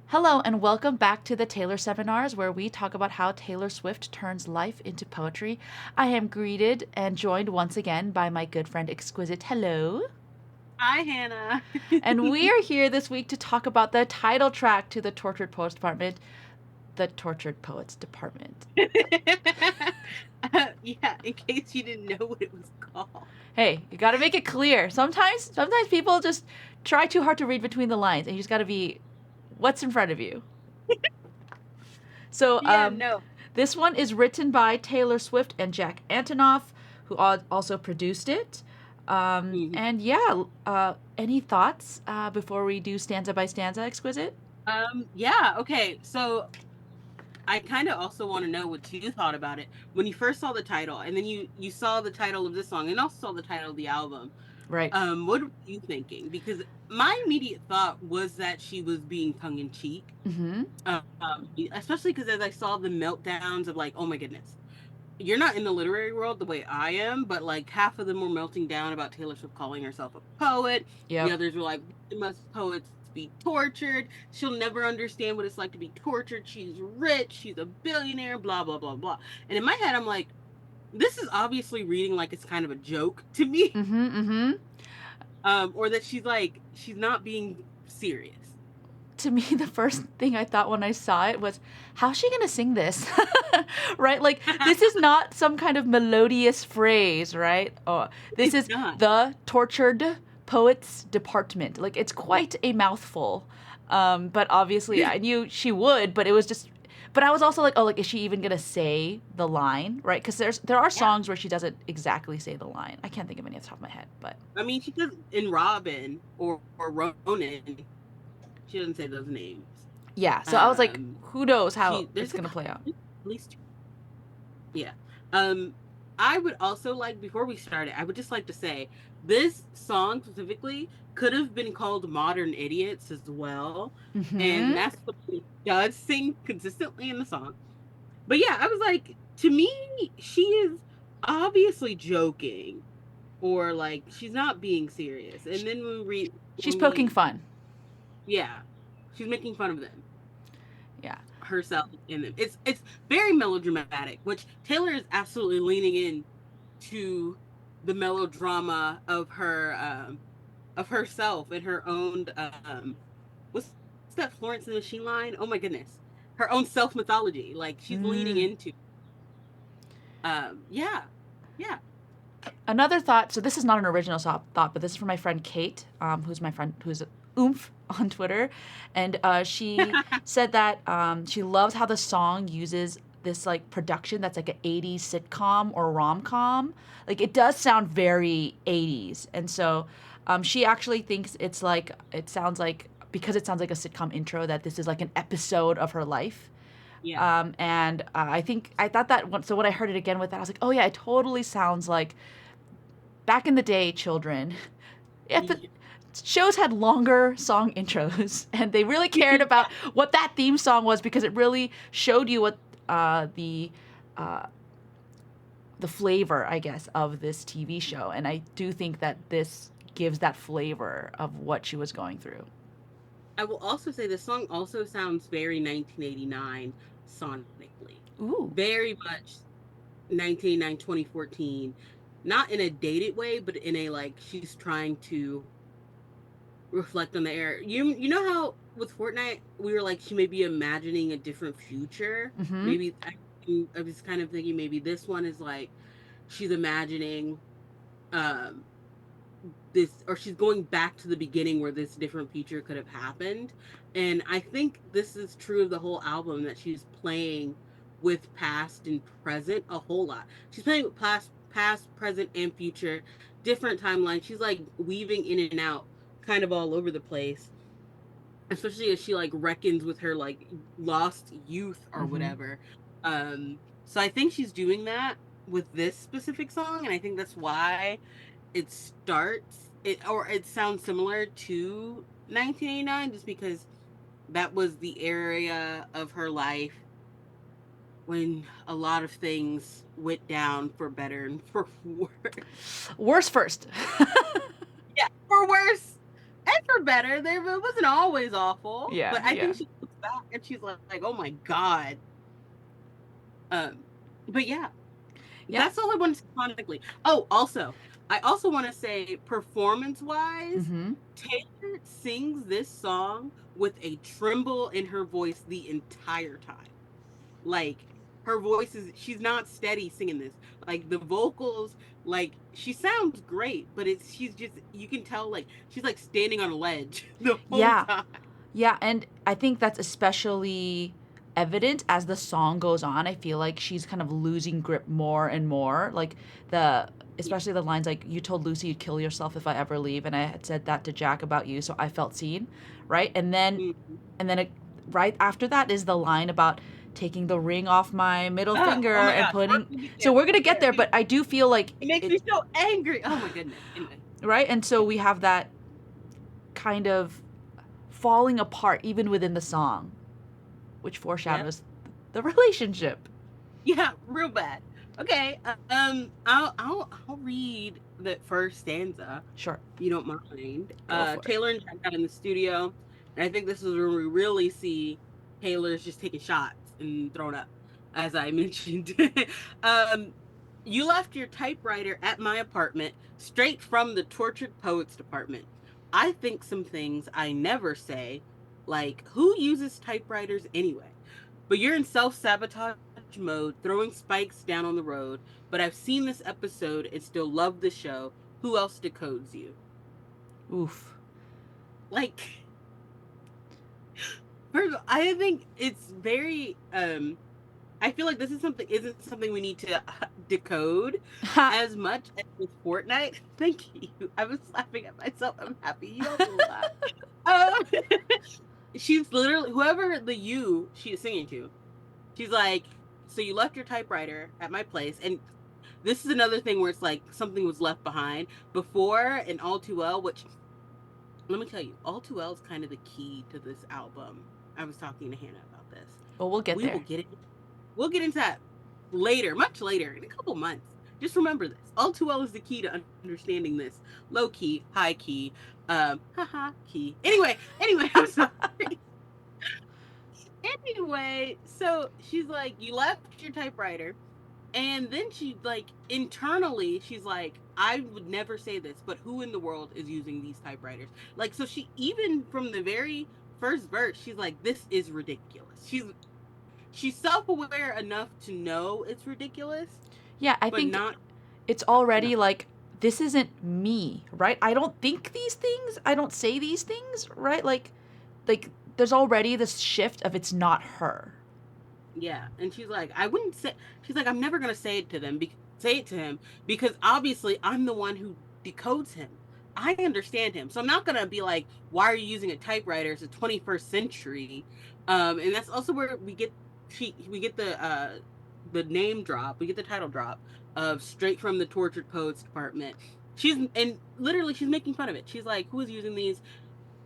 Hello, and welcome back to the Taylor Seminars, where we talk about how Taylor Swift turns life into poetry. I am greeted and joined once again by my good friend Exquisite. Hello. Hi, Hannah. And we are here this week to talk about the title track to the Tortured Poets Department, the Tortured Poets Department. Yeah, in case you didn't know what it was called. Hey, you got to make it clear. Sometimes people just try too hard to read between the lines, and you just got to be what's in front of you. So, Yeah, no. this one is written by Taylor Swift and Jack Antonoff, who also produced it. Mhm. And yeah, any thoughts before we do stanza by stanza, Exquisite? Yeah, okay. So I kind of also want to know what you thought about it when you first saw the title, and then you saw the title of this song, and also saw the title of the album. Right. What were you thinking? Because my immediate thought was that she was being tongue in cheek, Mm-hmm. especially because as I saw the meltdowns of like, oh my goodness, you're not in the literary world the way I am, but like half of them were melting down about Taylor Swift calling herself a poet. The Yep. others were like, must poets be tortured? She'll never understand what it's like to be tortured. She's rich. She's a billionaire, blah, blah, blah, blah. And in my head, I'm like, this is obviously reading like it's kind of a joke to me. Mm-hmm. Mm-hmm. Or that she's not being serious. To me, the first thing I thought when I saw it was, how's she gonna sing this? Right? Like, this is not some kind of melodious phrase, right? Oh, this It's is not. the Tortured Poets Department. Like, it's quite a mouthful. But obviously, I knew she would, but it was just. But I was also like, oh, like, is she even gonna say the line, right? Because there are Yeah. songs where she doesn't exactly say the line. I can't think of any off the top of my head, but I mean, she does in Robin or Ronan. She doesn't say those names. yeah. So I was like, Um, who knows how she it's there's a gonna couple, play out. at least two. Yeah. Um, I would also like before we started, I would just like to say this song specifically could have been called Modern Idiots as well, and Mm-hmm. that's what it does sing consistently in the song. But yeah, I was like, to me, she is obviously joking or like she's not being serious. And then She's when poking we fun. yeah, she's making fun of them, Yeah. herself in them. It's very melodramatic, which Taylor is absolutely leaning in to the melodrama of herself and her own what's that Florence and the Machine line? Oh my goodness. Her own self mythology. Like she's leaning Mm. into yeah. Yeah. Another thought. So this is not an original thought, but this is from my friend Kate, who's my friend who's oomph on Twitter, and she said that she loves how the song uses this like production that's like an 80s sitcom or rom-com. Like it does sound very 80s. And so she actually thinks it sounds like, because it sounds like a sitcom intro, that this is like an episode of her life. Yeah. And I thought that so when I heard it again with that, I was like, oh yeah, it totally sounds like back in the day, children. Shows had longer song intros, and they really cared about what that theme song was because it really showed you what uh, the flavor, I guess, of this TV show. And I do think that this gives that flavor of what she was going through. I will also say the song also sounds very 1989 sonically. Ooh. Very much 1989, 2014. Not in a dated way, but in a like she's trying to reflect on the era. You know how with Fortnite we were like she may be imagining a different future. Mm-hmm. Maybe I was kind of thinking maybe this one is like she's imagining um this, or she's going back to the beginning where this different future could have happened. And I think this is true of the whole album, that she's playing with past and present a whole lot. She's playing with past, present, and future, different timelines. She's like weaving in and out kind of all over the place, especially as she like reckons with her like lost youth or Mm-hmm. whatever. So I think she's doing that with this specific song, and I think that's why it sounds similar to 1989, just because that was the area of her life when a lot of things went down for better and for worse. Worst first. Yeah, for worse and for better. It wasn't always awful, Yeah, but I yeah. think she back, and she's like, oh my God. Um, but yeah, Yeah. that's all I want to say sonically. Oh, also, I also want to say performance wise, Mm-hmm. Taylor sings this song with a tremble in her voice the entire time. Like her voice is, she's not steady singing this. Like the vocals, like she sounds great, but it's, she's just, you can tell like she's like standing on a ledge the whole Yeah. time. Yeah, and I think that's especially evident as the song goes on. I feel like she's kind of losing grip more and more. Like the Yeah. especially the lines like you told Lucy you'd kill yourself if I ever leave and I had said that to Jack about you, so I felt seen, right? Mhm. And then it, right after that is the line about taking the ring off my middle finger Oh my and gosh, we're putting gonna get so there. we're We're going to gonna get get there. there, but I do feel like It makes it me so angry. Oh my goodness. Anyway, right? And so yeah, we have that kind of falling apart even within the song, which yep, foreshadows the relationship. yeah, real bad. Okay, I'll read the first stanza. Sure, You don't mind. go for it. Taylor and Jack got in the studio, and I think this is where we really see Taylor's just taking shots and throwing up, as I mentioned. um, you left your typewriter at my apartment, straight from the tortured poets department. I think some things I never say, like who uses typewriters anyway? But you're in self-sabotage mode, throwing spikes down on the road. But I've seen this episode and still love the show. Who else decodes you? Oof. Like, first of all, I think it's very I feel like this is something isn't something we need to decode Ha. as much as with Fortnite. Thank you. I was laughing at myself. I'm happy. You don't have to laugh. Um, she's literally whoever the you she is singing to. She's like, so you left your typewriter at my place, and this is another thing where it's like something was left behind before in All Too Well, which let me tell you, All Too Well is kind of the key to this album. I was talking to Hannah about this. Well, we'll get We will there. get it. We'll get into that later, much later, in a couple months. Just remember this. All Too Well is the key to understanding this. Low key, high key, haha, key. Anyway, I'm sorry. Anyway, so she's like, you left your typewriter. And then she like internally, she's like, I would never say this, but who in the world is using these typewriters? Like, so she even from the very first verse, she's like, this is ridiculous. She's self-aware enough to know it's ridiculous, Yeah, I but think not it's enough. already like this isn't me, right? I don't think these things. I don't say these things, right? Like there's already this shift of it's not her. Yeah, and she's like, I wouldn't say. She's like, I'm never gonna say it to them. Say it to him because obviously I'm the one who decodes him. I understand him, so I'm not gonna be like, why are you using a typewriter? It's the 21st century, and that's also where we get the name drop, we get the title drop of straight from the tortured poets department. She's and literally she's making fun of it. She's like, who is using these?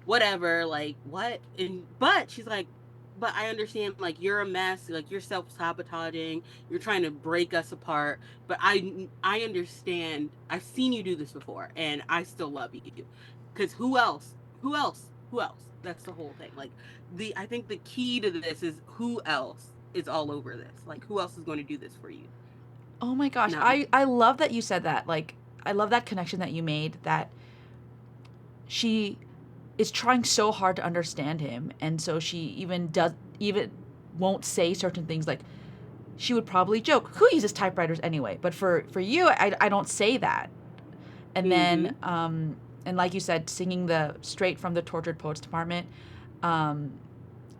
Whatever, like what? And but she's like, but I understand like you're a mess, like you're self-sabotaging, you're trying to break us apart, but I understand. I've seen you do this before and I still love you. Cuz who else? Who else? Who else? That's the whole thing. Like the I think the key to this is who else is all over this? Like who else is going to do this for you? Oh my gosh, Not me. I love that you said that. Like I love that connection that you made. That she is trying so hard to understand him, and so she even won't say certain things like she would probably joke who uses typewriters anyway, but for you I don't say that. And then Mhm. and like you said, singing the straight from the tortured poets department, um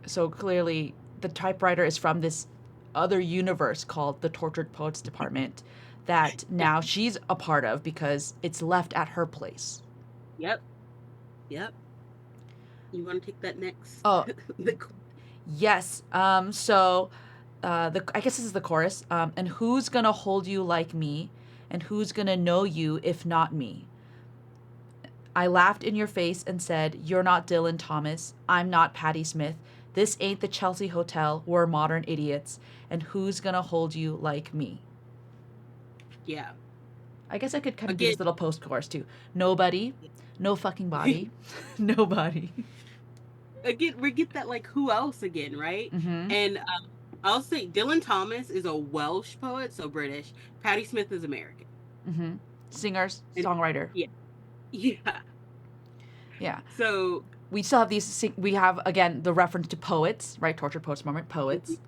so clearly the typewriter is from this other universe called the tortured poets department that Yeah. now she's a part of because it's left at her place. Yep. Yep. You want to take that next? Oh, The yes. So the I guess this is the chorus. And who's gonna hold you like me? And who's gonna know you if not me? I laughed in your face and said, "You're not Dylan Thomas. I'm not Patti Smith. This ain't the Chelsea Hotel. We're modern idiots. And who's gonna hold you like me?" yeah. I guess I could kind of do Again, this little post chorus too. Nobody, no fucking body, nobody. again, we get that like who else again, right? Mm-hmm. And I'll say Dylan Thomas is a Welsh poet, so British. Patti Smith is American. Mm-hmm. Singer, And songwriter. yeah, yeah. Yeah. So We still have these. We have again the reference to poets, right? Tortured poets moment, poets.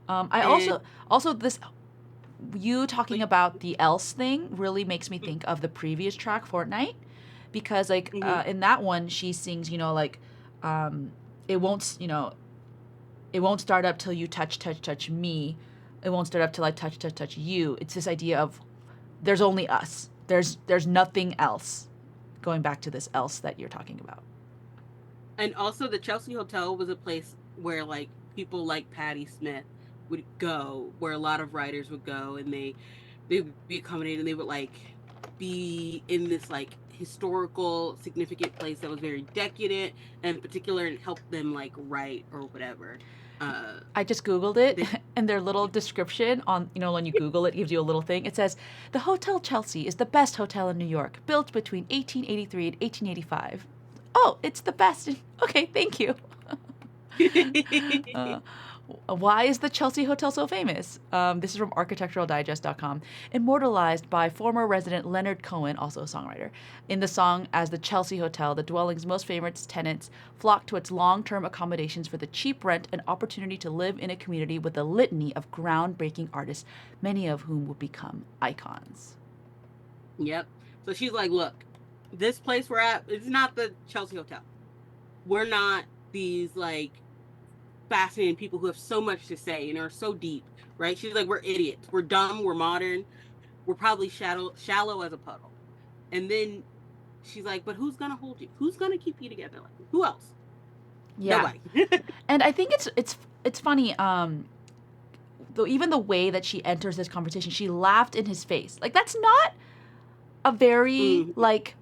I and also this you talking like about the else thing really makes me think of the previous track Fortnite, because like mhm. in that one she sings, um, it won't it won't start up till you touch me. It won't start up till I touch you. It's this idea of there's only us. There's nothing else. Going back to this else that you're talking about. And also the Chelsea Hotel was a place where like people like Patti Smith would go, where a lot of writers would go, and they would be accommodated, and they would like be in this like historical significant place that was very decadent and particular and help them like write or whatever. Uh I just Googled it, they, and their little description on, when you Google it, gives you a little thing. It says, the Hotel Chelsea is the best hotel in New York, built between 1883 and 1885. Oh, it's the best. Okay, thank you. Uh, why is the Chelsea Hotel so famous? This is from architecturaldigest.com. Immortalized by former resident Leonard Cohen, also a songwriter, in the song as the Chelsea Hotel, the dwelling's most famous tenants flock to its long term accommodations for the cheap rent and opportunity to live in a community with a litany of groundbreaking artists, many of whom will become icons. yep. So she's like, look, this place we're at, it's not the Chelsea Hotel. We're not these like fascinating people who have so much to say and are so deep, right? She's like, we're idiots, we're dumb, we're modern, we're probably shallow as a puddle. And then she's like, but who's gonna hold you? Who's gonna keep you together? Like, who else? Yeah. Nobody. And I think it's funny, though, even the way that she enters this conversation, she laughed in his face. Like, that's not a very Mm. like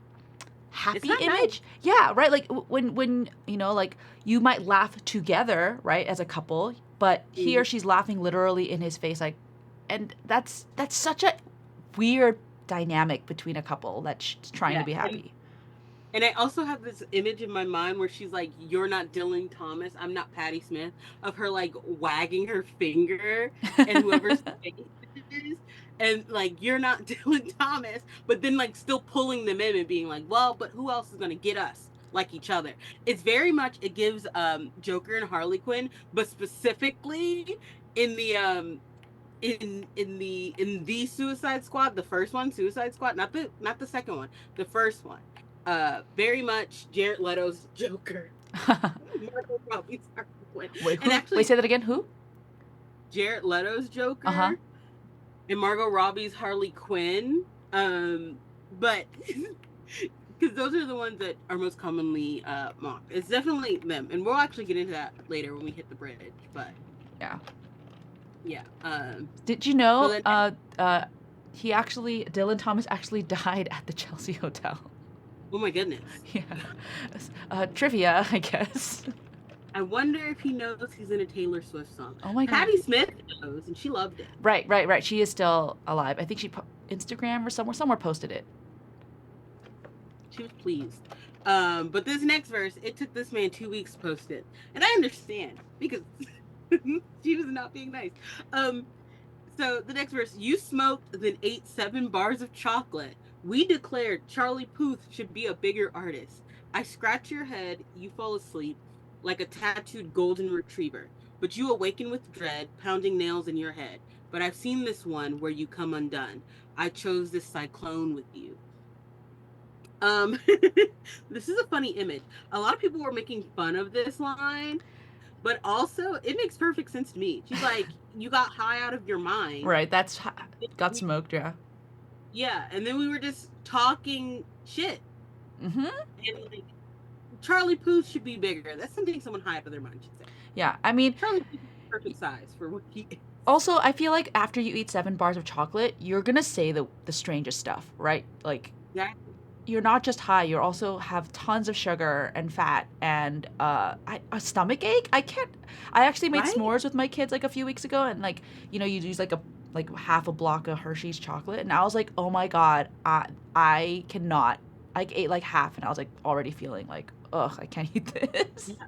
It's happy not nice. image. Yeah, right. Like when like you might laugh together, right, as a couple, but here Mm. she's laughing literally in his face, like, and that's such a weird dynamic between a couple that's trying to Yeah. be happy. And I also have this image in my mind where she's like, you're not Dylan Thomas, I'm not Patti Smith, of her like wagging her finger and whoever's face it is. And like, you're not Dylan Thomas, but then like still pulling them in and being like, well, but who else is going to get us like each other? It's very much, it gives Joker and Harley Quinn, but specifically in the in the Suicide Squad, the first one, Suicide Squad, not the second one, the first one. Very much Jared Leto's Joker, Margot Robbie's Harley Quinn, Wait, and who? Wait, actually say that again. Who? Jared Leto's Uh huh. Joker and Margot Robbie's Harley Quinn. But because those are the ones that are most commonly mocked. It's definitely them, and we'll actually get into that later when we hit the bridge. But Yeah. yeah, Did you so know? then Dylan Thomas actually died at the Chelsea Hotel. oh my goodness. Yeah. Trivia, I guess. I wonder if he knows he's in a Taylor Swift song. Oh my god. Patti Smith knows, and she loved it. Right. She is still alive. I think she Instagram or somewhere posted it. She was pleased. But this next verse, it took this man 2 weeks to post it, and I understand because she was not being nice. So the next verse, you smoked, then ate 7 bars of chocolate. We declared Charlie Puth should be a bigger artist. I scratch your head, you fall asleep like a tattooed golden retriever, but you awaken with dread, pounding nails in your head. But I've seen this one where you come undone. I chose this cyclone with you. This is a funny image. A lot of people were making fun of this line, but also it makes perfect sense to me. She's like, you got high out of your mind. Right. Got smoked. Yeah. Yeah, and then we were just talking shit. Mm-hmm. And like, Charlie Puth should be bigger. That's something someone high out of their mind should say. Yeah. I mean, Charlie Puth is perfect size for what he is. also, I feel like after you eat 7 bars of chocolate, you're gonna say the strangest stuff, right? Like, Exactly. you're not just high; you also have tons of sugar and fat and a stomach ache. I actually made Right? s'mores with my kids like a few weeks ago, and like you use like half a block of Hershey's chocolate, and I was like, oh my god, I cannot I ate like half, and I was like already feeling like, ugh, I can't eat this. Yeah.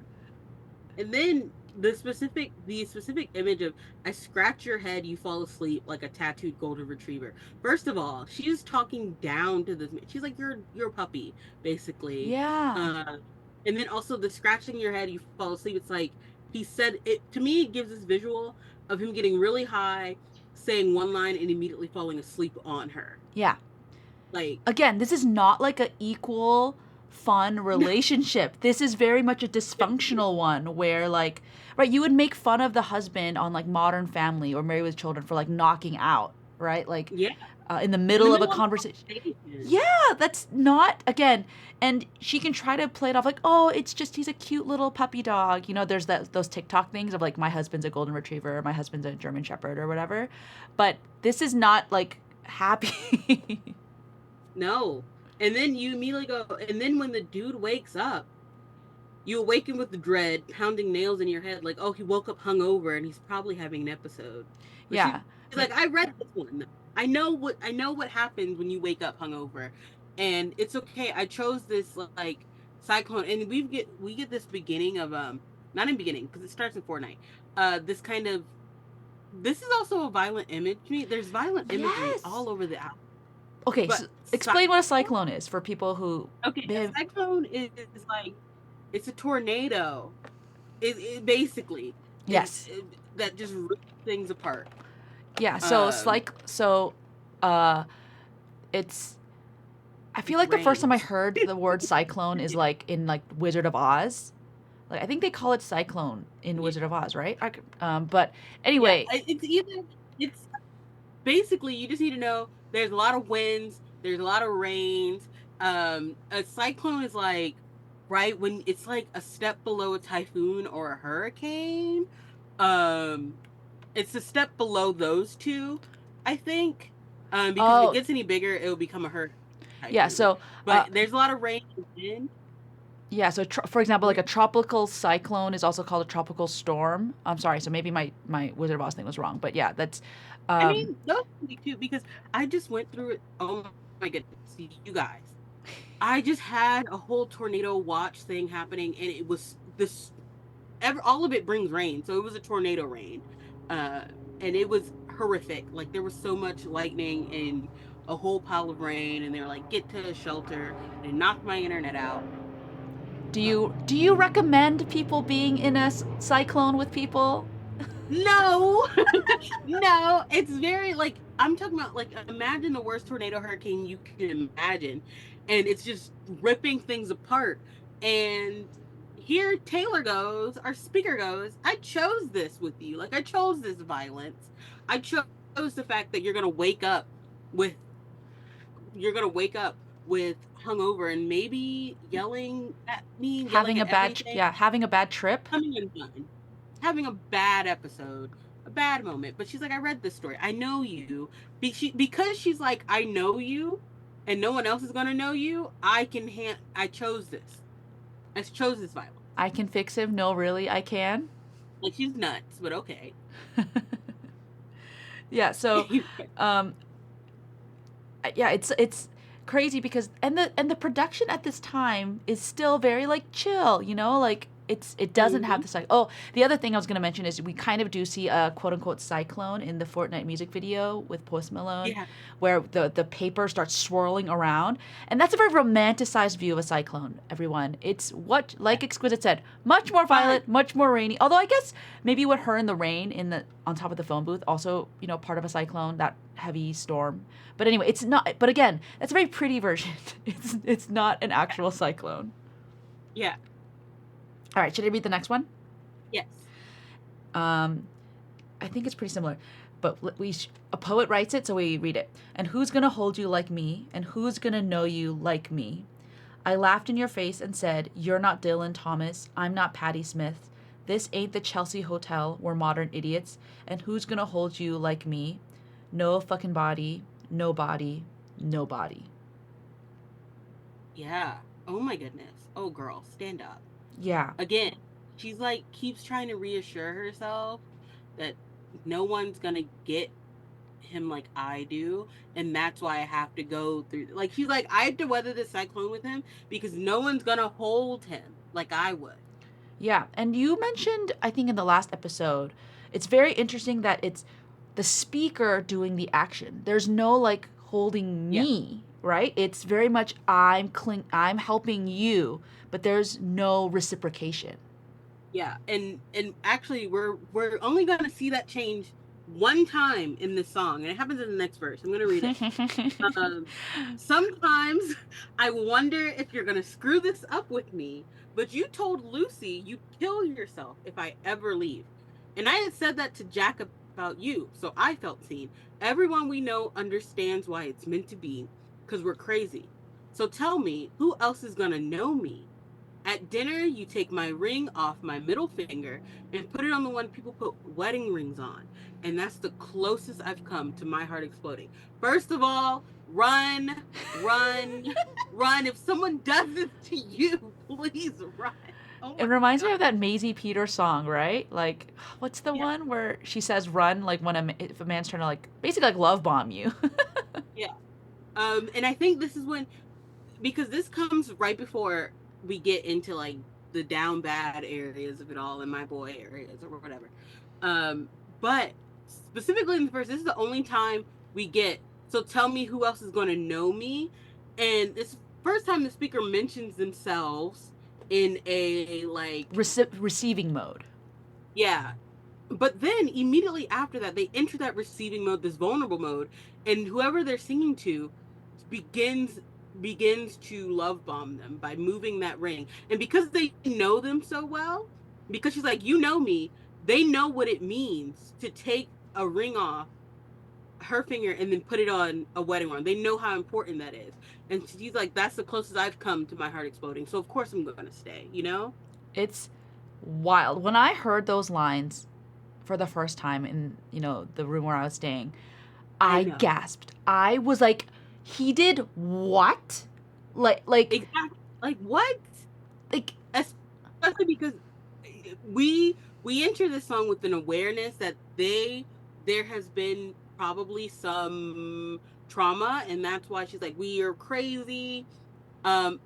And then the specific image of I scratch your head, you fall asleep like a tattooed golden retriever. First of all, she's talking down to this. She's like, you're a puppy, basically. Yeah. Uh, and then also the scratching your head, you fall asleep. It's like he said it to me. It gives this visual of him getting really high, saying one line, and immediately falling asleep on her. Yeah. Like, Again, this is not like a equal fun relationship. This is very much a dysfunctional one where like right, you would make fun of the husband on like Modern Family or Married with Children for like knocking out, right? Like yeah, in the in the middle of a middle of conversation. a conversation. Yeah, that's not again. And she can try to play it off like, oh, it's just he's a cute little puppy dog. You know, there's those TikTok things of like my husband's a golden retriever, or my husband's a German shepherd or whatever. But this is not like happy. No. And then you immediately go, and then when the dude wakes up, you awaken with the dread, pounding nails in your head, like, oh, he woke up hungover and he's probably having an episode. But she's Yeah. like, I read this one. I know what happens when you wake up hungover. And it's okay. I chose this like cyclone, and we get this beginning of not in beginning, because it starts in Fortnite. This kind of this is also a violent image to me. There's violent imagery Yes. all over the album. Okay, But so explain what a cyclone is for people who okay, may a have, cyclone is like it's a tornado. It basically yes. that just rips things apart. Yeah, so it's Um, like so uh it's I feel it's like the first time I rains. heard the word cyclone is like in like Wizard of Oz. Like I think they call it cyclone in Yeah, Wizard of Oz, right? But yeah. anyway, It's basically you just need to know there's a lot of winds, there's a lot of rains. A cyclone is like right when it's like a step below a typhoon or a hurricane. Um, it's a step below those two, I think. Because if it oh, gets any bigger, it'll become a hurricane yeah, typhoon. so uh But there's a lot of rain and wind. yeah, so for example, like Yeah. a tropical cyclone is also called a tropical storm. I'm sorry, so maybe my Wizard of Oz thing was wrong, but yeah, that's I um mean, those can be cute because I just went through it. Oh my goodness, you guys. I just had a whole tornado watch thing happening, and it was this. All of it brings rain, so it was a tornado rain, uh, and it was horrific. Like there was so much lightning and a whole pile of rain, and they were like, "Get to a shelter," and knocked my internet out. do you recommend people being in a cyclone with people? No, no, it's very like I'm talking about like imagine the worst tornado hurricane you can imagine, and it's just ripping things apart. And here Taylor goes, our speaker goes, I chose this with you. Like I chose this violence. I chose the fact that with you're gonna wake up with hungover and maybe yelling at me, yelling Having a at bad everything, yeah, having a bad trip? coming undone, having a bad episode, a bad moment. But she's like, I read this story. I know you. Because she's like, I know you, and no one else is gonna know you. I chose this. I chose this violence. I can fix him. No, really, I can. Like she's nuts, but okay. Yeah, so um yeah, it's crazy because and the production at this time is still very like chill, you know, like it doesn't have Hmm. this like oh the other thing I was gonna mention is we kind of do see a quote unquote cyclone in the Fortnite music video with Post Malone, Yeah, where the paper starts swirling around, and that's a very romanticized view of a cyclone. Everyone, it's what like Exquisite said, much more fine. violent, much more rainy. Although I guess maybe with her in the rain in the on top of the phone booth, also part of a cyclone, that heavy storm. But anyway, it's not. But again, that's a very pretty version. It's not an actual cyclone. Yeah. All right, should I read the next one? Yes. Um, I think it's pretty similar, but a poet writes it, so we read it. And who's gonna hold you like me? And who's gonna know you like me? I laughed in your face and said, "You're not Dylan Thomas. I'm not Patti Smith. This ain't the Chelsea Hotel. We're modern idiots. And who's gonna hold you like me? No fucking body. Nobody. Nobody." Yeah. Oh my goodness. Oh girl, stand up. Yeah. Again, she's like keeps trying to reassure herself that no one's gonna get him like I do, and that's why I have to go through. Like she's like, I have to weather the cyclone with him because no one's gonna hold him like I would. Yeah, and you mentioned, I think in the last episode, it's very interesting that it's the speaker doing the action. There's no like holding Yeah, me, right? It's very much I'm helping you, but there's no reciprocation. yeah, and actually, we're only gonna see that change one time in this song, and it happens in the next verse. I'm gonna read it. Um, Sometimes I wonder if you're gonna screw this up with me, but you told Lucy you'd kill yourself if I ever leave. And I had said that to Jack about you, so I felt seen. Everyone we know understands why it's meant to be, because we're crazy. So tell me, who else is gonna know me? At dinner, you take my ring off my middle finger and put it on the one people put wedding rings on. And that's the closest I've come to my heart exploding. First of all, run, run, run. If someone does this to you, please run. Oh It my reminds me God. of that Maisie Peters song, right? Like, what's the Yeah, one where she says "run" like when if a man's trying to like basically like love bomb you? yeah. And I think this is when, because this comes right before we get into like the down bad areas of it all and my boy areas or whatever. Um, but specifically in the first, this is the only time we get. So tell me who else is going to know me, and this first time the speaker mentions themselves in a like Receiving mode. yeah. But then immediately after that, they enter that receiving mode, this vulnerable mode, and whoever they're singing to begins begins to love bomb them by moving that ring. And because they know them so well, because she's like, you know me, they know what it means to take a ring off her finger and then put it on a wedding ring. They know how important that is. And she's like, that's the closest I've come to my heart exploding. So of course I'm gonna stay, you know? It's wild. When I heard those lines for the first time in, the room where I was staying, I I know. gasped. I was like, he did what? Like Exactly. Like what? like Especially because we enter this song with an awareness that there has been probably some trauma, and that's why she's like, we are crazy.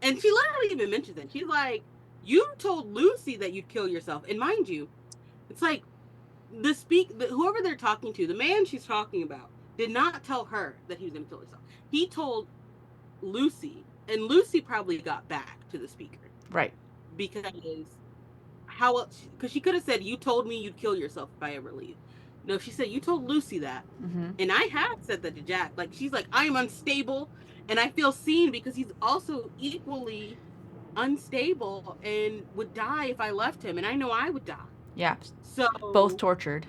And she literally even mentions it. She's like, you told Lucy that you'd kill yourself. And mind you, it's like whoever they're talking to, the man she's talking about, did not tell her that he was gonna kill himself. He told Lucy, and Lucy probably got back to the speaker right. because how else? Because she could have said, "You told me you'd kill yourself if I ever leave." No, she said, "You told Lucy that," Mm-hmm. and I have said that to Jack. Like she's like, "I am unstable," and I feel seen because he's also equally unstable and would die if I left him, and I know I would die. Yeah. Both So tortured.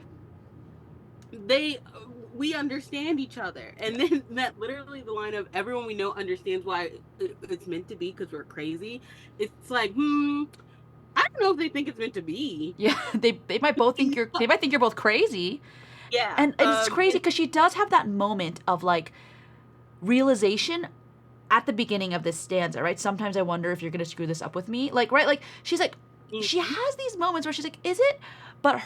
they we understand each other, and then that literally the line of everyone we know understands why it's meant to be because we're crazy. It's like, I don't know if they think it's meant to be. Yeah, they might both think you're both crazy. Yeah. And it's crazy And because she does have that moment of like realization at the beginning of this stanza, right? Sometimes I wonder if you're gonna screw this up with me. Like, right? Like she's like she mhm, has these moments where she's like, is it? But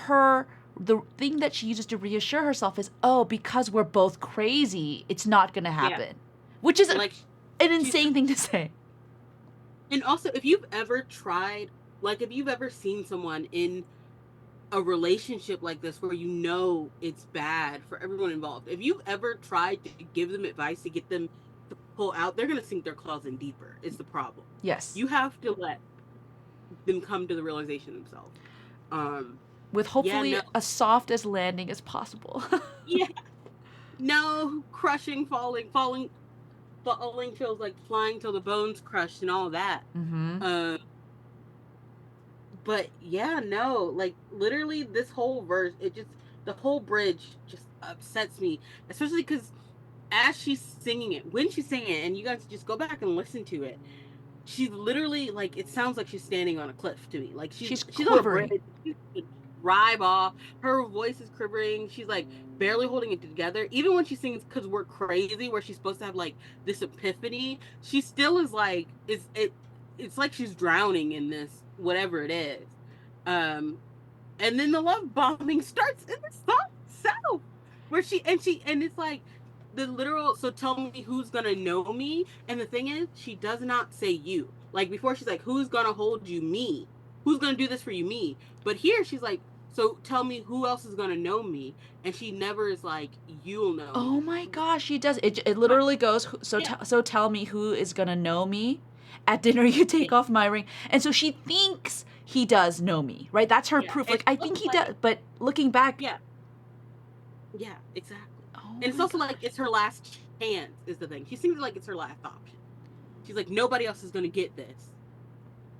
the thing that she uses to reassure herself is, oh, because we're both crazy, it's not gonna yeah, happen. Which is like an she's, insane thing to say. and also if you've ever tried, like if you've ever seen someone in a relationship like this where you know it's bad for everyone involved, if you've ever tried to give them advice to get them to pull out, they're gonna sink their claws in deeper. Is the problem. Yes. You have to let them come to the realization themselves. Um, With yeah, hopefully no, as soft as landing as possible. yeah, no, crushing, falling feels like flying till the bones crushed and all that. Mm-hmm. Uh, but yeah, no, like literally this whole verse, the whole bridge just upsets me, especially because as she's singing it, when she's singing it, and you guys just go back and listen to it, she's literally like it sounds like she's standing on a cliff to me. Like She's she's on a quivering. bridge, she's gonna drive off. Her voice is quivering. She's like barely holding it together. Even when she sings "Cause We're Crazy," where she's supposed to have like this epiphany, she still is like it's like she's drowning in this whatever it is. Um, and then the love bombing starts in the song itself. where and it's like the literal, so tell me who's gonna know me. And the thing is, she does not say you. Like before, she's like, who's gonna hold you? Me. Who's gonna do this for you? Me. But here she's like, so tell me who else is gonna know me. And she never is like, you'll know Oh me. my gosh, she does. It literally goes, Yeah. so tell me who is going to know me. At dinner, you Yeah. take off my ring. And so she thinks he does know me, right? That's her Yeah. proof. And Like, it's I also think he like, does. But looking back, yeah. Yeah, exactly. oh And it's my also God. like it's her last chance is the thing. She seems like it's her last option. She's like, nobody else is gonna get this.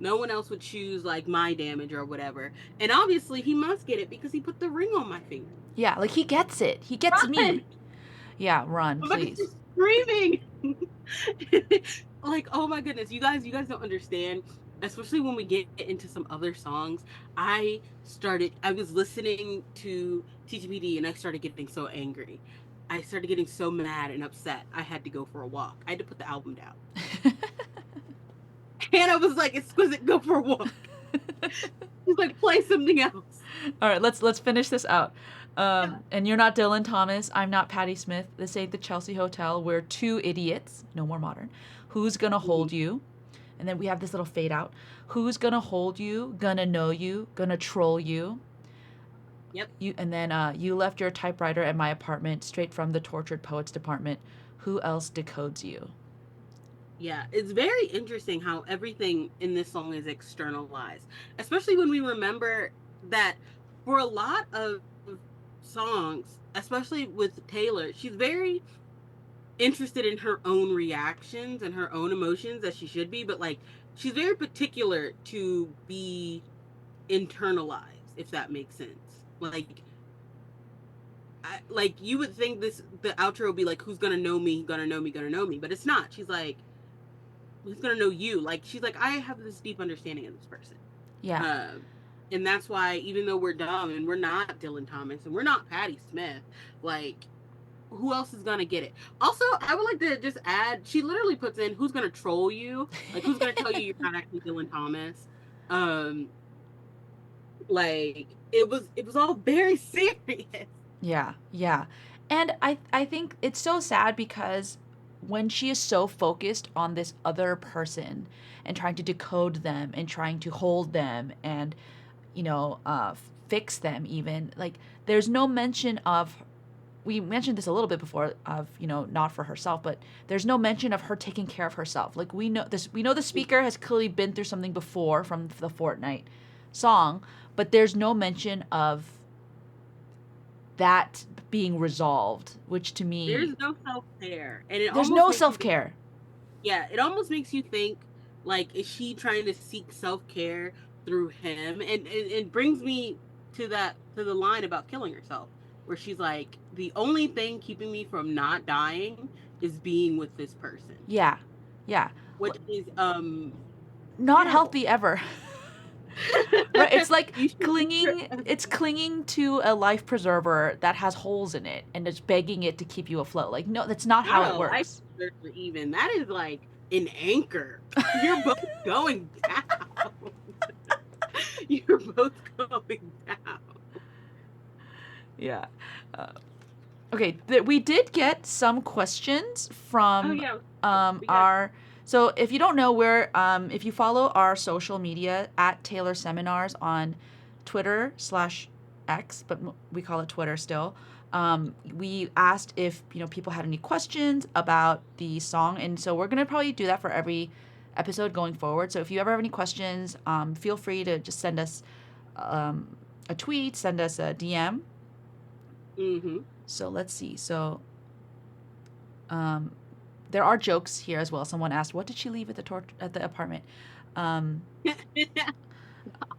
No one else would choose like my damage or whatever. And obviously he must get it because he put the ring on my finger. Yeah, like he gets it. He gets Run! me. Yeah, run, I'm like please. just screaming. Like, oh my goodness, you guys don't understand. Especially when we get into some other songs. I was listening to TTPD and I started getting so angry. I started getting so mad and upset. I had to go for a walk. I had to put the album down. And I was like, Exquisite, go for a walk. He's like, play something else. All right, let's finish this out. And you're not Dylan Thomas. I'm not Patti Smith. This ain't the Chelsea Hotel. We're two idiots. No more modern. Who's gonna Mhm. hold you? And then we have this little fade out. Who's gonna hold you? Gonna know you? Gonna troll you? Yep. You and then you left your typewriter at my apartment, straight from the tortured poets department. Who else decodes you? Yeah, it's very interesting how everything in this song is externalized, especially when we remember that for a lot of songs, especially with Taylor, she's very interested in her own reactions and her own emotions as she should be, but like she's very particular to be internalized, if that makes sense. Like you would think the outro would be like, who's gonna know me, gonna know me, gonna know me, but it's not. She's like, who's gonna know you? Like she's like, I have this deep understanding of this person. Yeah. Um, and that's why even though we're dumb and we're not Dylan Thomas and we're not Patti Smith, like who else is gonna get it? Also, I would like to just add, she literally puts in who's gonna troll you, like who's gonna tell you you're not actually Dylan Thomas. Um, like it was all very serious. Yeah, yeah. And I think it's so sad because when she is so focused on this other person and trying to decode them and trying to hold them and fix them even, like there's no mention of, we mentioned this a little bit before, of not for herself, but there's no mention of her taking care of herself. Like we know the speaker has clearly been through something before from the Fortnite song, but there's no mention of that being resolved, which to There's me, no self care, and it there's almost no makes you think. self-care. Yeah, it almost makes you think like, is she trying to seek self care through him? And it brings me to the line about killing herself, where she's like, the only thing keeping me from not dying is being with this person, Yeah. Yeah. which is Not terrible. healthy ever. Right? It's like You should it's clinging to a life preserver that has holes in it and it's begging it to keep you afloat. Like, no, that's not how not it a life works. preserver even. That is like an anchor. You're both going down. You're both going down. Yeah. Uh, okay, we did get some questions Oh from yeah, we got our. So if you don't know, if you follow our social media at Taylor Seminars on Twitter/X, but we call it Twitter still. We asked if people had any questions about the song, and so we're gonna probably do that for every episode going forward. So if you ever have any questions, feel free to just send us a tweet, send us a DM. Mm-hmm. So let's see. So um, there are jokes here as well. Someone asked, "What did she leave at the apartment?" Um,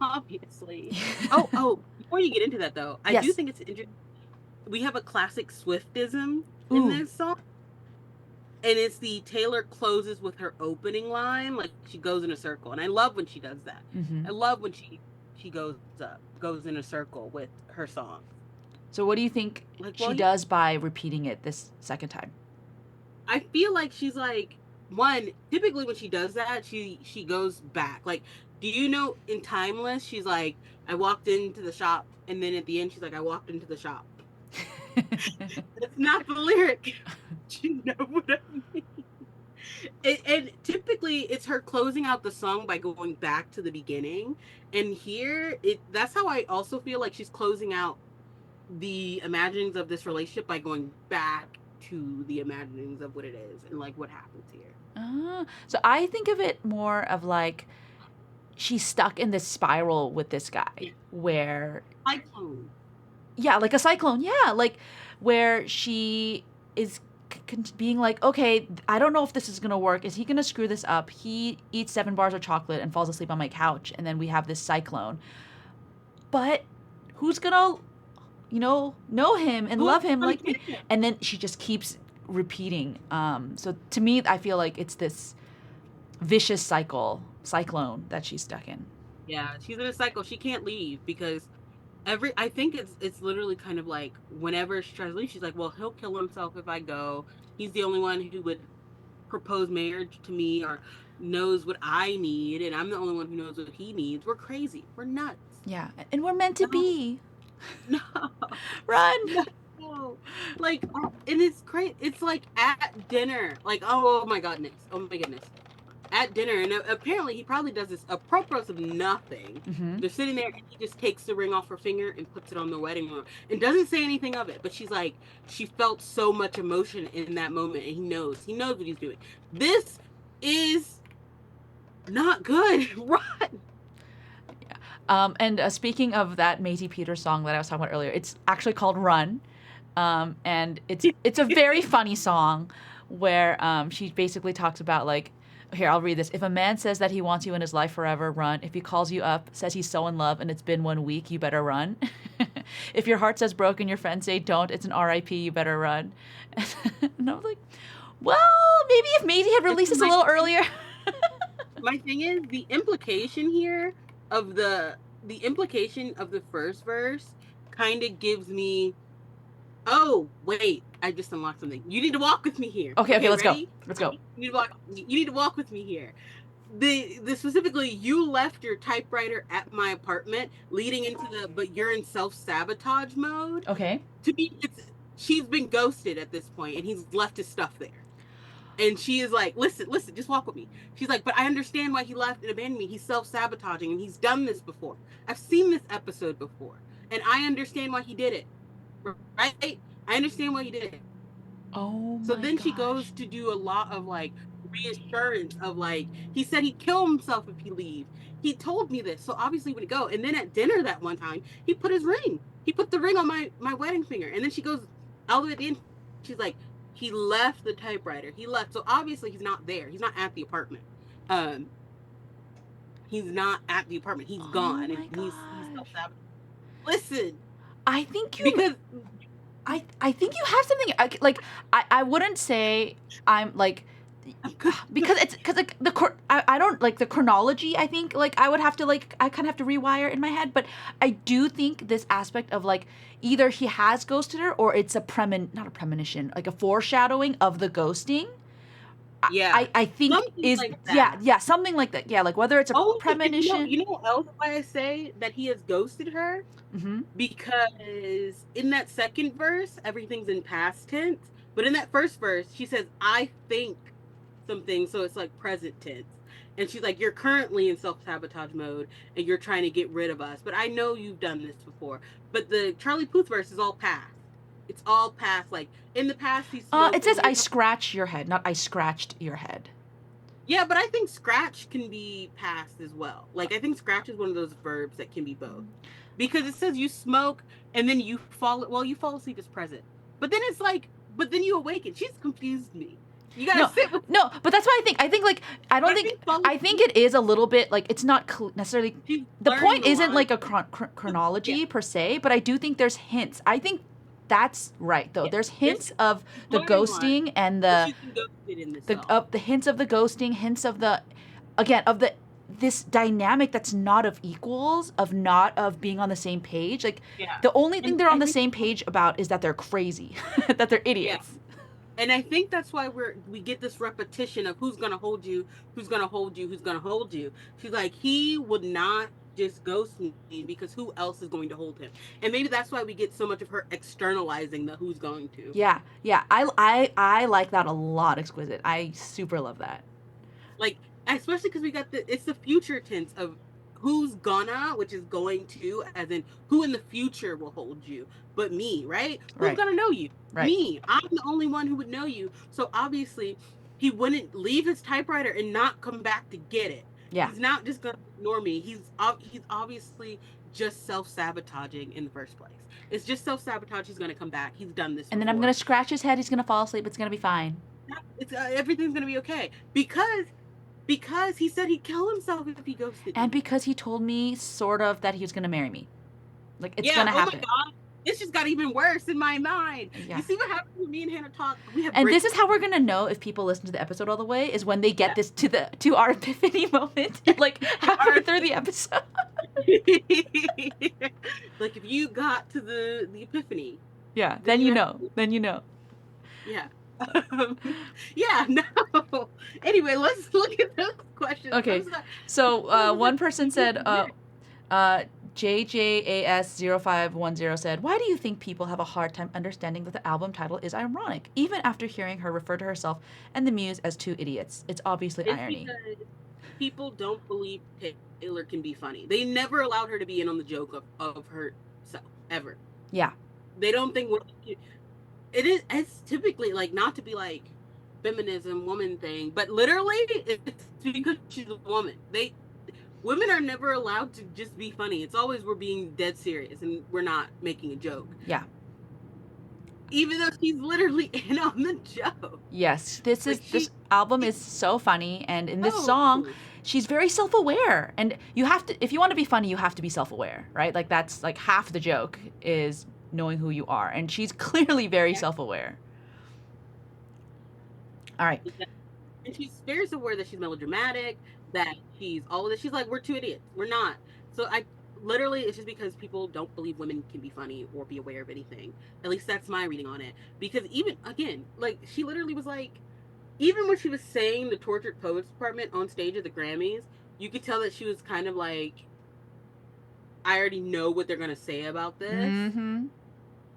Obviously. Oh, before you get into that though, I do yes. think it's interesting. We have a classic Swiftism in Ooh. this song, and it's the Taylor closes with her opening line, like she goes in a circle, and I love when she does that. Hmm. I love when she goes in a circle with her songs. So what do you think Like, she well, does by repeating it this second time? I feel like she's like, one, typically when she does that, she goes back. Like, do you know in Timeless, she's like, I walked into the shop, and then at the end she's like, I walked into the shop. That's not the lyric. You know what I mean? And typically it's her closing out the song by going back to the beginning. And here that's how I also feel like she's closing out the imaginings of this relationship by going back to the imaginings of what it is and like what happens here. So I think of it more of like she's stuck in this spiral with this guy Yeah. where, Cyclone. yeah, like a cyclone, yeah, like where she is being like, okay, I don't know if this is gonna work. Is he gonna screw this up? He eats 7 bars of chocolate and falls asleep on my couch, and then we have this cyclone. But who's gonna, know him and love him like me? And then she just keeps repeating. So to me, I feel like it's this vicious cyclone that she's stuck in. Yeah, she's in a cycle. She can't leave because I think it's literally kind of like whenever she tries to leave, she's like, well, he'll kill himself if I go. He's the only one who would propose marriage to me or knows what I need, and I'm the only one who knows what he needs. We're crazy. We're nuts. Yeah, and we're meant to No, be. no, Run. no. Like, and it's great. It's like at dinner. Like, oh my goodness. Oh my goodness. At dinner, and apparently he probably does this apropos of nothing. Mm-hmm. They're sitting there, and he just takes the ring off her finger and puts it on the wedding ring, and doesn't say anything of it. But she's like, she felt so much emotion in that moment, and he knows what he's doing. This is not good. Run. And speaking of that Maisie Peters song that I was talking about earlier, it's actually called Run. And it's a very funny song where she basically talks about like, here, I'll read this. If a man says that he wants you in his life forever, run. If he calls you up, says he's so in love and it's been 1 week, you better run. If your heart says broken, your friends say don't, it's an RIP, you better run. And I was like, well, maybe if Maisie had released this a little earlier. My thing is the implication here of the implication of the first verse kind of gives me, oh wait, I just unlocked something. You need to walk with me here. Okay, let's ready? go. Let's go. You need to walk with me here. The specifically, you left your typewriter at my apartment, leading into but you're in self-sabotage mode. Okay. To me, she's been ghosted at this point, and he's left his stuff there. And she is like, listen, just walk with me. She's like, but I understand why he left and abandoned me. He's self-sabotaging, and he's done this before. I've seen this episode before, and I understand why he did it. Right? I understand why he did it. Oh my So then gosh. she goes to do a lot of like reassurance of like, he said he'd kill himself if he leave. He told me this, so obviously he would go. And then at dinner that one time, he put his ring. He put the ring on my wedding finger. And then she goes all the way at the end. She's like, he left the typewriter. He left. So obviously he's not there. He's not at the apartment. He's not at the apartment. He's gone. And he's self-sabotaging. Listen. I think you Because I think you have something like I wouldn't say I'm like because like I don't like the chronology. I think like I would have to like I kind of have to rewire in my head, but I do think this aspect of like either he has ghosted her or it's not a premonition, like a foreshadowing of the ghosting. yeah, I think something is like that. yeah something like that, yeah, like whether it's a premonition. You know what else why I say that he has ghosted her? Mm-hmm. Because in that second verse, everything's in past tense. But in that first verse, she says, I think something. So it's like present tense. And she's like, you're currently in self-sabotage mode and you're trying to get rid of us. But I know you've done this before. But the Charlie Puth verse is all past. It's all past. Like in the past, he's It says I scratch your head, not I scratched your head. Yeah, but I think scratch can be past as well. Like I think scratch is one of those verbs that can be both. Because it says you smoke and then you fall asleep is present. But then it's like, but then you awaken. She's confused me. You gotta sit with No, but that's what I think. I think like I think it is a little bit like it's not necessarily the point isn't like a chronology per se, but I do think there's hints. I think that's right though. There's hints of the ghosting and the hints of the ghosting, hints of the this dynamic that's not of equals, not of being on the same page. Like the only thing they're on the same page about is that they're crazy, that they're idiots. Yeah. And I think that's why we get this repetition of who's gonna hold you, who's gonna hold you, who's gonna hold you. She's like, he would not just ghost me because who else is going to hold him? And maybe that's why we get so much of her externalizing the who's going to. Yeah, yeah. I like that a lot, Exquisite. I super love that. Like, especially because we got it's the future tense of who's gonna, which is going to, as in who in the future will hold you, but me, right? Who's Right, gonna know you? right. Me. I'm the only one who would know you. So obviously, he wouldn't leave his typewriter and not come back to get it. Yeah. He's not just gonna ignore me. He's obviously just self-sabotaging in the first place. It's just self-sabotage. He's gonna come back. He's done this And then I'm gonna before. scratch his head. He's gonna fall asleep. It's gonna be fine. It's everything's gonna be okay because he said he'd kill himself if he ghosted And me. because he told me sort of that he was gonna marry me. Like it's Yeah. gonna Oh my happen. god. This just got even worse in my mind. Yeah. You see what happens when me and Hannah talk? We have And this breaks. is how we're gonna know if people listen to the episode all the way is when they get Yeah. this to our epiphany moment, like halfway through the episode. Like if you got to the epiphany. Yeah, then you know. Then you know. Yeah. Yeah, no. Anyway, let's look at those questions. Okay. So one person said, JJAS0510 said, "Why do you think people have a hard time understanding that the album title is ironic, even after hearing her refer to herself and the Muse as two idiots? It's obviously It's irony." because people don't believe Taylor can be funny. They never allowed her to be in on the joke of herself, ever. Yeah. They don't think it's typically like not to be like feminism woman thing, but literally it's because she's a woman. Women are never allowed to just be funny. It's always we're being dead serious and we're not making a joke. Yeah. Even though she's literally in on the joke. Yes. This album is so funny, and in this Oh. song, she's very self-aware. And you have to, if you want to be funny, you have to be self-aware, right? Like that's like half the joke is knowing who you are, and she's clearly very self-aware. All right. And she's very aware that she's melodramatic, that she's all of this. She's like, we're two idiots. We're not. So I literally, it's just because people don't believe women can be funny or be aware of anything. At least that's my reading on it. Because even, again, like, she literally was like, even when she was saying the Tortured Poets Department on stage at the Grammys, you could tell that she was kind of like, I already know what they're going to say about this. Mm-hmm.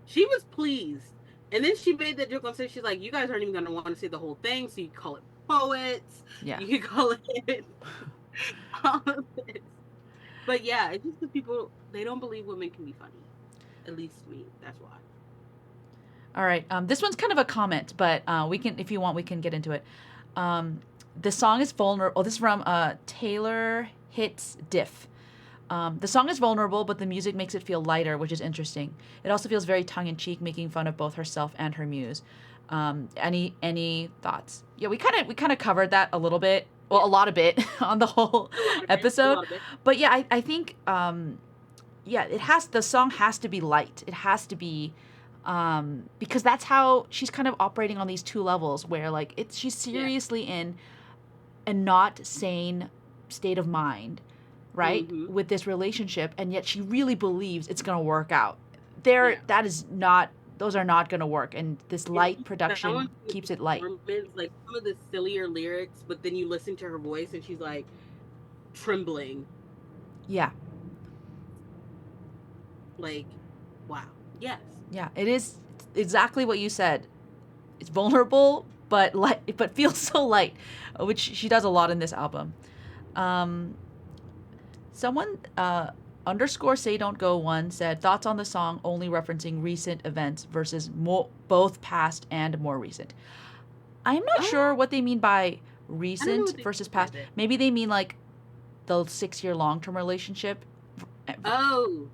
She was pleased. And then she made that joke on stage. She's like, you guys aren't even going to want to say the whole thing, so you call it poets. Yeah. You can call it all of this. But yeah, it's just because people, they don't believe women can be funny. At least me. That's why. All right. This one's kind of a comment, but we can, if you want, we can get into it. The song is vulnerable. Oh, this is from Taylor Hits Diff. The song is vulnerable, but the music makes it feel lighter, which is interesting. It also feels very tongue-in-cheek, making fun of both herself and her muse. Any thoughts? Yeah, we kind of covered that a little bit. Well, a lot of it on the whole episode. But yeah, I think the song has to be light. It has to be because that's how she's kind of operating on these two levels where like she's seriously in a not sane state of mind, right? Mm-hmm. With this relationship, and yet she really believes it's going to work out. That is not, those are not going to work, and this light production keeps it light. Like some of the sillier lyrics, but then you listen to her voice and she's like trembling. Yeah. Like, wow. Yes. Yeah, it is exactly what you said. It's vulnerable, but light, but feels so light, which she does a lot in this album. Someone underscore say don't go one said thoughts on the song only referencing recent events versus both past and more recent. I'm not sure what they mean by recent versus past. Maybe they mean like the 6-year long-term relationship. Oh.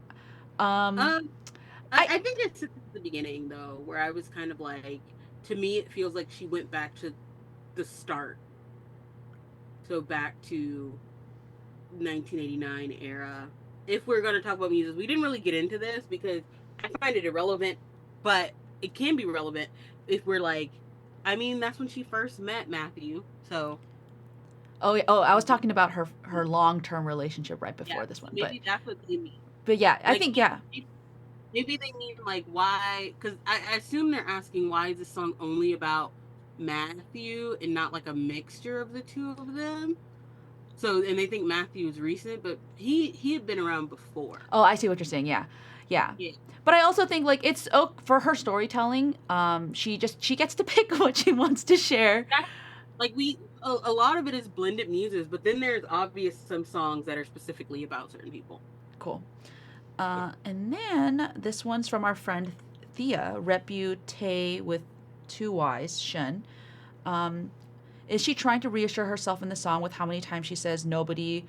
I think it's at the beginning though, where I was kind of like, to me it feels like she went back to the start. So back to 1989 era. If we're going to talk about music, we didn't really get into this because I find it irrelevant, but it can be relevant if we're like, I mean, that's when she first met Matthew. So. Oh, I was talking about her long-term relationship right before this one. Maybe that's what they mean. But yeah, I think, yeah. Maybe they mean like why, because I assume they're asking why is this song only about Matthew and not like a mixture of the two of them? So, and they think Matthew is recent, but he had been around before. Oh, I see what you're saying. Yeah, yeah. Yeah. But I also think like it's for her storytelling. She gets to pick what she wants to share. That, like a lot of it is blended muses, but then there's obvious some songs that are specifically about certain people. Cool. And then this one's from our friend Thea, Repute with two Y's, Shen. Is she trying to reassure herself in the song with how many times she says nobody,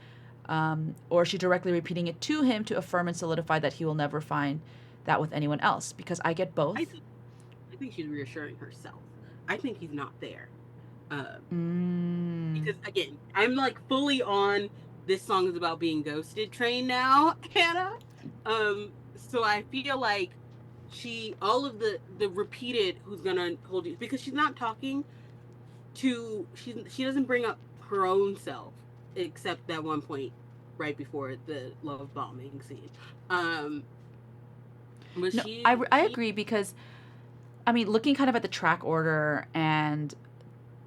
or is she directly repeating it to him to affirm and solidify that he will never find that with anyone else? Because I get both. I think she's reassuring herself. I think he's not there. Because again, I'm like fully on this song is about being ghosted train now, Hannah. So I feel like all of the repeated who's gonna hold you, because she's not talking to, she doesn't bring up her own self except that one point right before the love bombing scene. But no, I agree, because I mean, looking kind of at the track order and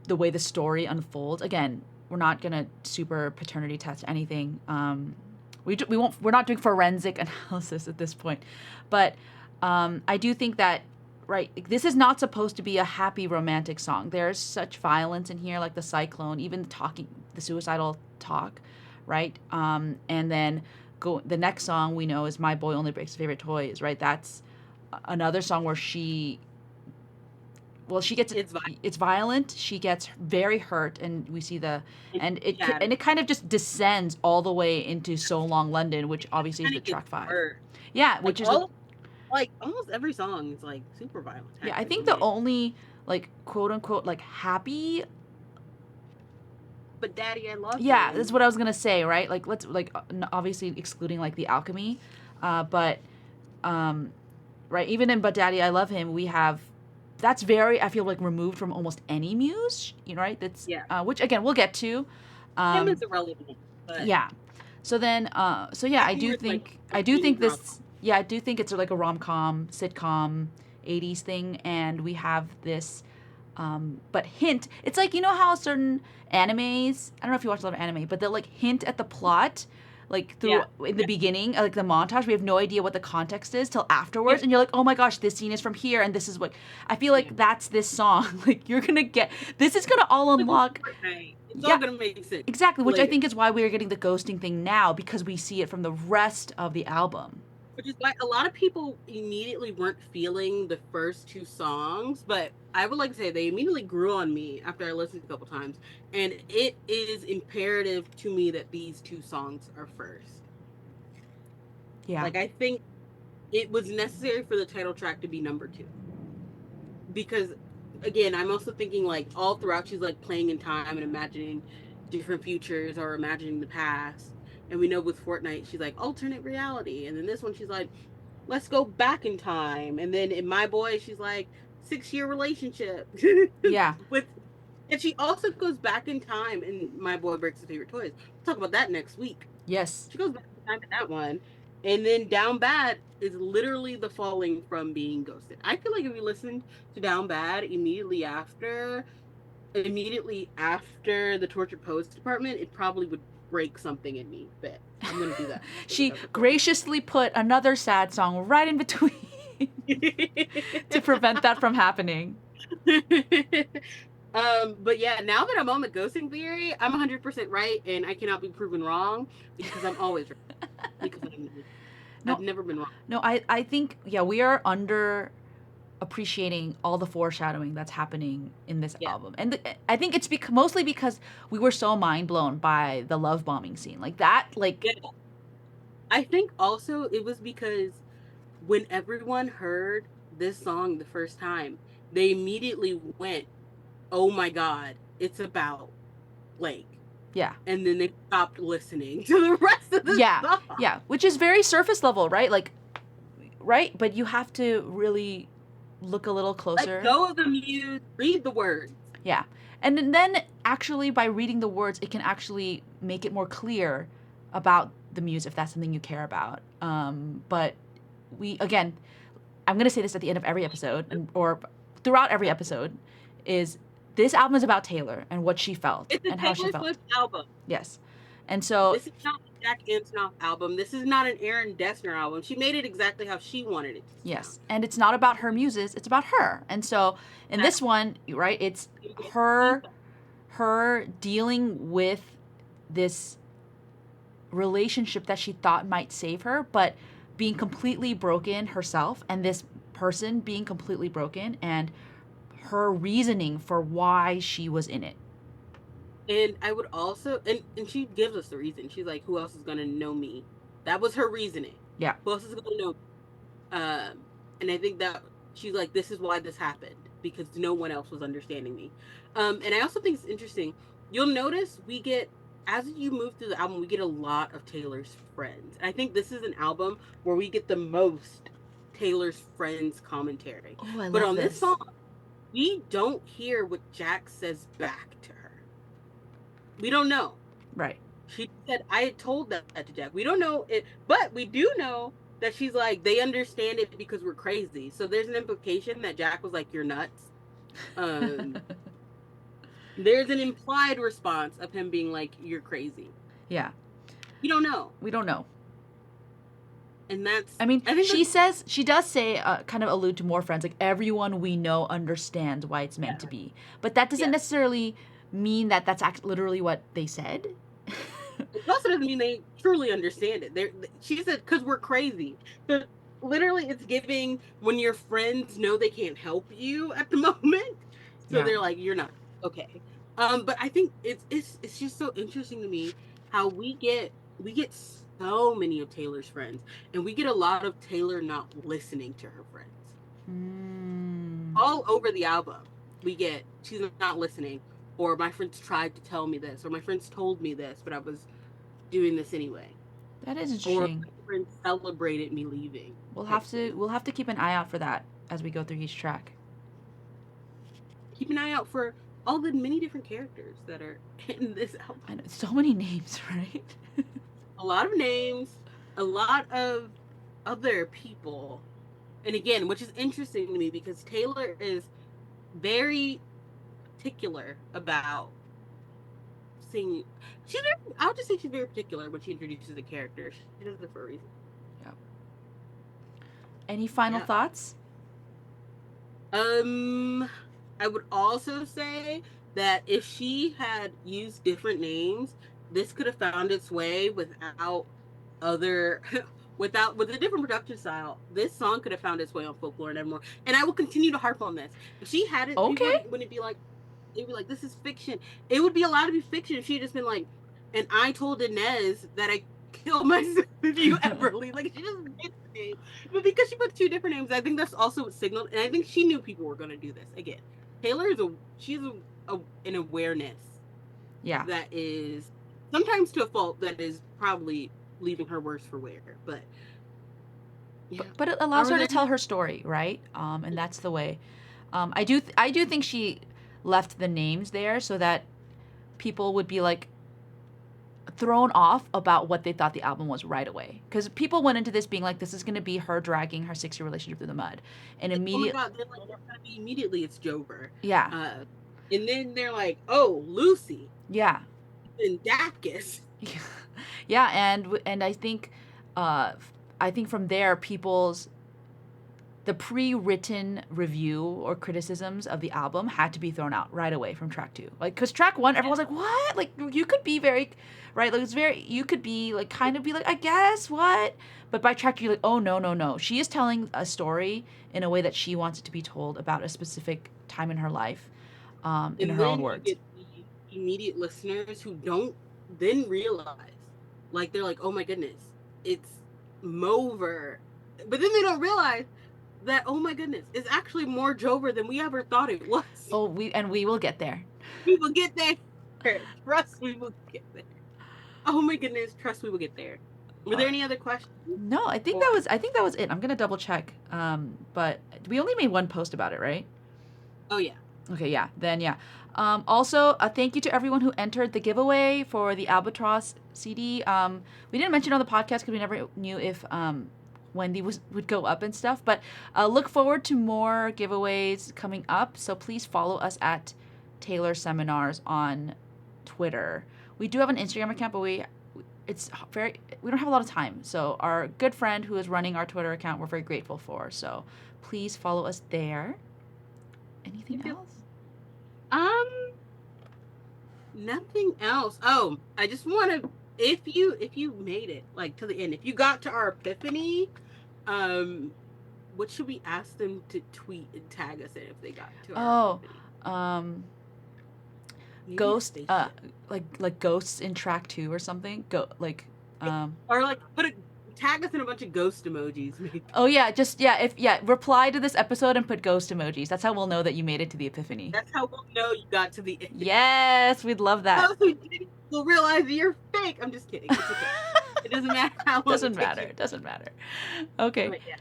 the way the story unfolds, again, we're not gonna super paternity test anything. We're not doing forensic analysis at this point, but I do think that, right, this is not supposed to be a happy romantic song. There's such violence in here, like the cyclone, even the suicidal talk, right? And then the next song we know is "My Boy Only Breaks His Favorite Toys," right? That's another song where she gets it's violent. She gets very hurt, and we see it kind of just descends all the way into "So Long London," which obviously is the track 5. Yeah, which is like almost every song is like super violent. Yeah, I think the only like quote unquote like happy. But Daddy, I love you. Yeah, that's what I was gonna say, right? Like let's obviously excluding like the alchemy, but right, even in "But Daddy, I Love Him," we have. That's very, I feel like, removed from almost any muse, right? That's which again we'll get to. Him is irrelevant. But yeah. So then, I do think this. Yeah, I do think it's like a rom-com, sitcom, 80s thing, and we have this. But hint, it's like, you know how certain animes, I don't know if you watch a lot of anime, but they'll like hint at the plot. Like through in the beginning, like the montage, we have no idea what the context is till afterwards, and you're like, oh my gosh, this scene is from here, and this is what I feel like that's this song. Like you're gonna get this is gonna all unlock. It's all gonna make sense. Exactly, which I think is why we're getting the ghosting thing now, because we see it from the rest of the album. Which is why a lot of people immediately weren't feeling the first 2 songs, but I would like to say they immediately grew on me after I listened a couple times, and it is imperative to me that these 2 songs are first. Yeah. Like, I think it was necessary for the title track to be number 2. Because, again, I'm also thinking, like, all throughout she's, like, playing in time and imagining different futures or imagining the past. And we know with Fortnite, she's like, alternate reality. And then this one, she's like, let's go back in time. And then in My Boy, she's like, 6-year relationship. Yeah. And she also goes back in time in My Boy Breaks His Favorite Toys. We'll talk about that next week. Yes. She goes back in time in that one. And then Down Bad is literally the falling from being ghosted. I feel like if we listened to Down Bad immediately after the Tortured Poets Department, it probably would break something in me, but I'm gonna do that. She graciously put another sad song right in between to prevent that from happening. But yeah, now that I'm on the ghosting theory, I'm 100% right, and I cannot be proven wrong because I'm always right. Because I've never been wrong. No, I think we are under appreciating all the foreshadowing that's happening in this album, and I think it's mostly because we were so mind blown by the love bombing scene, like that. I think also it was because when everyone heard this song the first time, they immediately went, "Oh my God, it's about Blake." Yeah, and then they stopped listening to the rest of the song. Yeah, which is very surface level, right? Like, right, but you have to really look a little closer. Let go of the muse, read the words. Yeah. And then actually by reading the words, it can actually make it more clear about the muse if that's something you care about. But I'm going to say this at the end of every episode or throughout every episode is this album is about Taylor and what she felt and how she felt. It's a Taylor Swift album. Yes. And so, This is not a Jack Antonoff album. This is not an Aaron Dessner album. She made it exactly how she wanted it to sound. yes, and it's not about her muses, it's about her. And so in this one, right, it's her dealing with this relationship that she thought might save her, but being completely broken herself, and this person being completely broken, and her reasoning for why she was in it. And I would also, and she gives us the reason. She's like, who else is going to know me? That was her reasoning. Yeah. Who else is going to know me? And I think that she's like, this is why this happened, because no one else was understanding me. And I also think it's interesting. You'll notice we get, as you move through the album, we get a lot of Taylor's friends. And I think this is an album where we get the most Taylor's friends commentary. Oh, I but love on this this song, we don't hear what Jack says back to her. We don't know. Right. She said, I had told that to Jack. We don't know it, but we do know that she's like, they understand it because we're crazy. So there's an implication that Jack was like, you're nuts. There's an implied response of him being like, you're crazy. Yeah. We don't know. We don't know. And that's, I mean, she does say, kind of allude to more friends, like everyone we know understands why it's meant to be. But that doesn't necessarily mean that that's literally what they said. It also doesn't mean they truly understand it. She said, because we're crazy. But literally, it's giving when your friends know they can't help you at the moment. So they're like, you're not okay. But I think it's just so interesting to me how we get so many of Taylor's friends, and we get a lot of Taylor not listening to her friends. All over the album, we get she's not listening. Or my friends tried to tell me this, or my friends told me this, but I was doing this anyway. That is interesting. Or my friends celebrated me leaving. We'll have to keep an eye out for that as we go through each track. Keep an eye out for all the many different characters that are in this album. I know, so many names, right? A lot of names, a lot of other people. And again, which is interesting to me because Taylor is very particular about seeing. I would just say she's very particular when she introduces the characters. She does it for a reason. Yeah. Any final thoughts? I would also say that if she had used different names, this could have found its way with a different production style. This song could have found its way on Folklore and Evermore. And I will continue to harp on this. If she had it, wouldn't be like, it'd be like, this is fiction. It would be allowed to be fiction if she had just been like, and I told Inez that I killed myself if you ever leave. Like, she doesn't get the name. But because she put two different names, I think that's also what signaled. And I think she knew people were going to do this. Again, Taylor is an awareness. Yeah. That is sometimes to a fault that is probably leaving her worse for wear. But but it allows her to tell her story, right? And that's the way. I do think she left the names there so that people would be like thrown off about what they thought the album was right away, because people went into this being like, this is going to be her dragging her 6-year relationship through the mud, and immediately, oh my God, they're gonna be immediately it's Jover, and then they're like, oh, Lucy, and Dacus, and I think from there the pre-written review or criticisms of the album had to be thrown out right away from track 2. Like, because track 1, everyone's like, what? Like, you could be very, right? Like, you could be, like, kind of be like, I guess, what? But by track 2, you're like, oh, no. She is telling a story in a way that she wants it to be told about a specific time in her life, in her own words. You get the immediate listeners who don't then realize, like, they're like, oh my goodness, it's Mover. But then they don't realize that, oh my goodness, it's actually more Jover than we ever thought it was. Oh, we will get there. We will get there. Trust, we will get there. Oh my goodness, trust, we will get there. Were there any other questions? No, I think that was it. I'm gonna double check. But we only made one post about it, right? Oh yeah. Okay, yeah. Then yeah. Also, a thank you to everyone who entered the giveaway for the Albatross CD. We didn't mention it on the podcast because we never knew if Wendy would go up and stuff. But look forward to more giveaways coming up. So please follow us at Taylor Seminars on Twitter. We do have an Instagram account, but we it's very, we don't have a lot of time. So our good friend who is running our Twitter account, we're very grateful for. So please follow us there. Anything else? Um, nothing else. Oh, I just want to, if you made it like to the end, if you got to our epiphany, what should we ask them to tweet and tag us in if they got to our epiphany? Ghost, like ghosts in track 2 or something. Or like tag us in a bunch of ghost emojis, maybe. Oh yeah, reply to this episode and put ghost emojis. That's how we'll know that you made it to the epiphany. That's how we'll know you got to the end. Yes, we'd love that. Those who didn't will realize you're fake. I'm just kidding. It's okay. It doesn't matter how long Doesn't matter. Okay. But, yeah.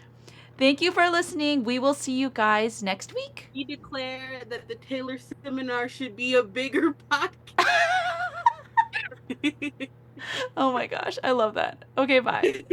Thank you for listening. We will see you guys next week. We declare that the Taylor seminar should be a bigger podcast. Oh my gosh, I love that. Okay, bye.